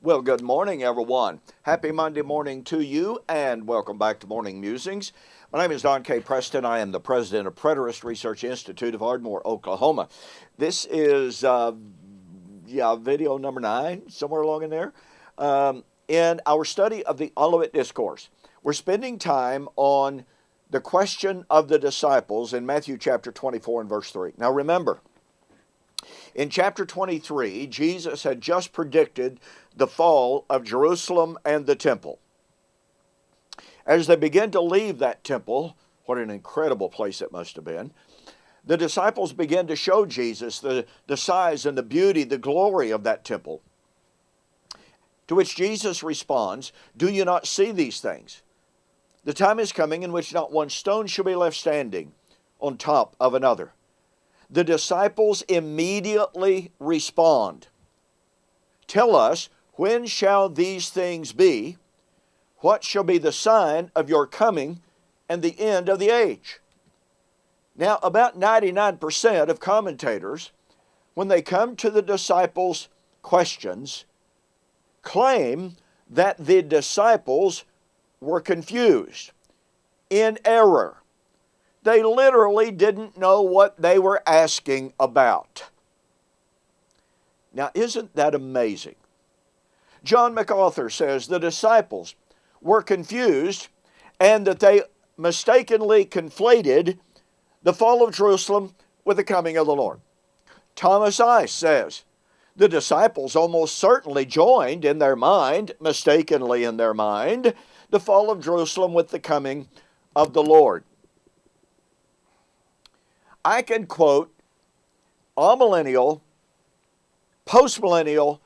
Well, good morning, everyone. Happy Monday morning to you, and welcome back to Morning Musings. My name is Don K. Preston. I am the president of Preterist Research Institute of Ardmore, Oklahoma. This is, video number 9, somewhere along in there, in our study of the Olivet Discourse. We're spending time on the question of the disciples in Matthew chapter 24 and verse 3. Now remember, in chapter 23, Jesus had just predicted the fall of Jerusalem and the temple. As they began to leave that temple, what an incredible place it must have been, the disciples began to show Jesus the size and the beauty, the glory of that temple. To which Jesus responds, "Do you not see these things? The time is coming in which not one stone shall be left standing on top of another." The disciples immediately respond, "Tell us, when shall these things be? What shall be the sign of your coming and the end of the age?" Now, about 99% of commentators, when they come to the disciples' questions, claim that the disciples were confused, in error. They literally didn't know what they were asking about. Now, isn't that amazing? John MacArthur says the disciples were confused and that they mistakenly conflated the fall of Jerusalem with the coming of the Lord. Thomas Ice says the disciples almost certainly joined in their mind, mistakenly in their mind, the fall of Jerusalem with the coming of the Lord. I can quote amillennial, postmillennial,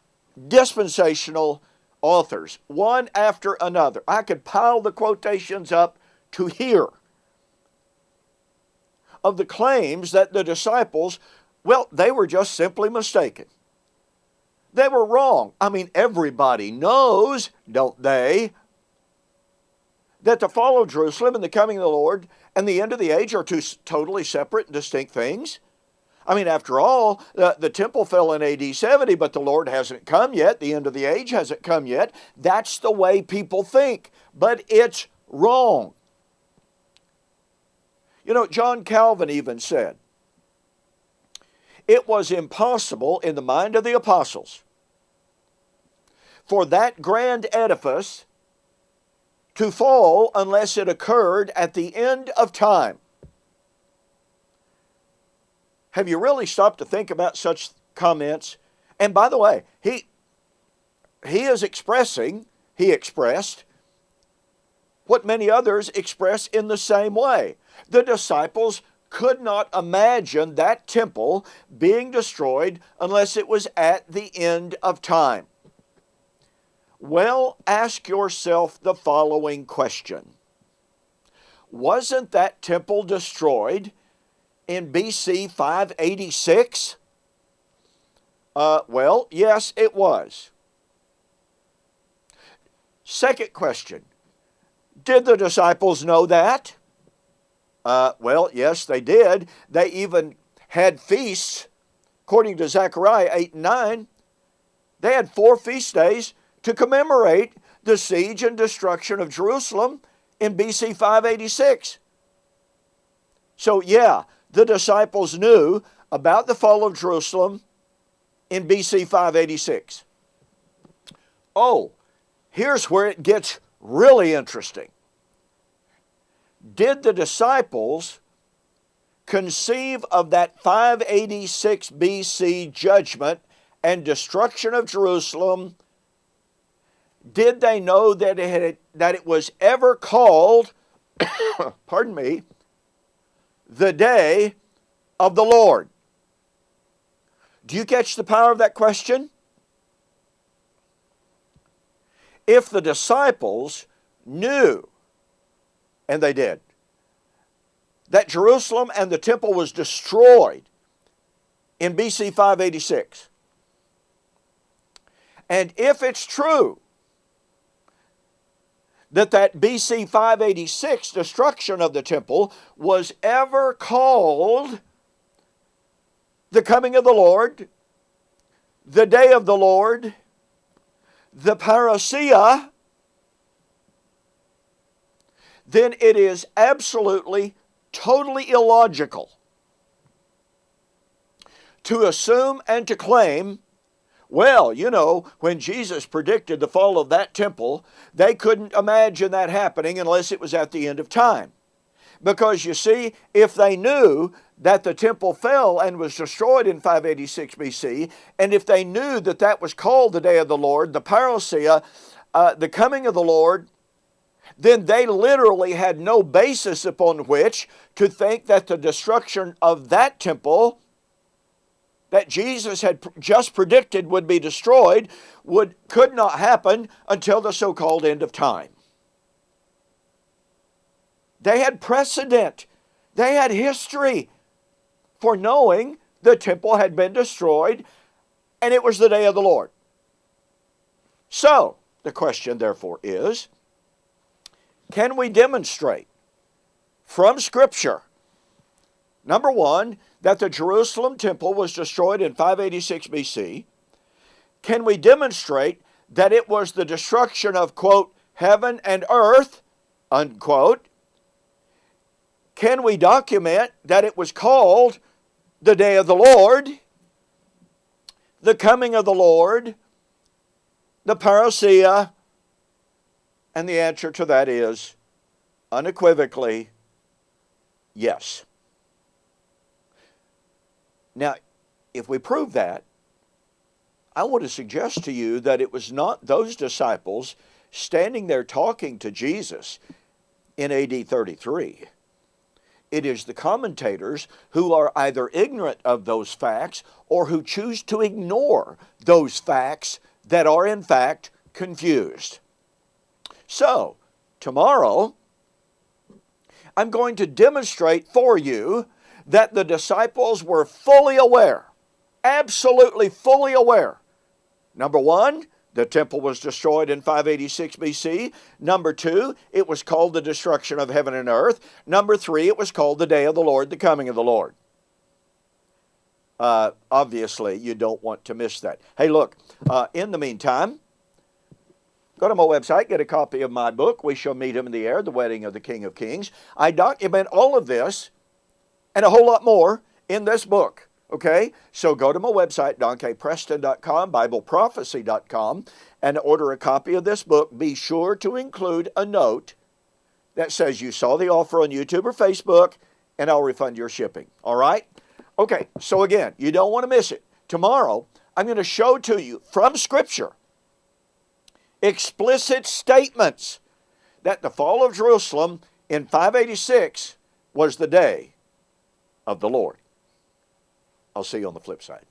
dispensational authors, one after another. I could pile the quotations up to here of the claims that the disciples, they were just simply mistaken. They were wrong. I mean, everybody knows, don't they, that the fall of Jerusalem and the coming of the Lord and the end of the age are two totally separate and distinct things. I mean, after all, the temple fell in AD 70, but the Lord hasn't come yet. The end of the age hasn't come yet. That's the way people think, but it's wrong. You know, John Calvin even said, it was impossible in the mind of the apostles for that grand edifice to fall unless it occurred at the end of time. Have you really stopped to think about such comments? And by the way, he expressed what many others express in the same way. The disciples could not imagine that temple being destroyed unless it was at the end of time. Well, ask yourself the following question. Wasn't that temple destroyed in BC 586? Yes, it was. Second question, did the disciples know that? Yes, they did. They even had feasts. According to Zechariah 8 and 9, they had 4 feast days to commemorate the siege and destruction of Jerusalem in BC 586. So yeah, the disciples knew about the fall of Jerusalem in BC 586. Oh, here's where it gets really interesting. Did the disciples conceive of that 586 BC judgment and destruction of Jerusalem? Did they know that it was ever called, pardon me, the day of the Lord? Do you catch the power of that question? If the disciples knew, and they did, that Jerusalem and the temple was destroyed in BC 586, and if it's true that BC 586 destruction of the temple was ever called the coming of the Lord, the day of the Lord, the parousia, then it is absolutely, totally illogical to assume and to claim, well, you know, when Jesus predicted the fall of that temple, they couldn't imagine that happening unless it was at the end of time. Because you see, if they knew that the temple fell and was destroyed in 586 BC, and if they knew that that was called the day of the Lord, the parousia, the coming of the Lord, then they literally had no basis upon which to think that the destruction of that temple that Jesus had just predicted would be destroyed could not happen until the so-called end of time. They had precedent. They had history for knowing the temple had been destroyed and it was the day of the Lord. So, the question therefore is, can we demonstrate from Scripture, number one, that the Jerusalem temple was destroyed in 586 BC? Can we demonstrate that it was the destruction of, quote, heaven and earth, unquote? Can we document that it was called the day of the Lord, the coming of the Lord, the parousia? And the answer to that is unequivocally yes. Now, if we prove that, I want to suggest to you that it was not those disciples standing there talking to Jesus in AD 33. It is the commentators who are either ignorant of those facts or who choose to ignore those facts that are in fact confused. So, tomorrow, I'm going to demonstrate for you that the disciples were fully aware, absolutely fully aware. Number one, the temple was destroyed in 586 BC. Number two, it was called the destruction of heaven and earth. Number three, it was called the day of the Lord, the coming of the Lord. Obviously, you don't want to miss that. Hey, look, in the meantime, go to my website, get a copy of my book, We Shall Meet Him in the Air, The Wedding of the King of Kings. I document all of this and a whole lot more in this book. Okay, so go to my website, donkpreston.com, bibleprophecy.com, and order a copy of this book. Be sure to include a note that says you saw the offer on YouTube or Facebook, and I'll refund your shipping. All right? Okay, so again, you don't want to miss it. Tomorrow, I'm going to show to you from Scripture explicit statements that the fall of Jerusalem in 586 was the day of the Lord. I'll see you on the flip side.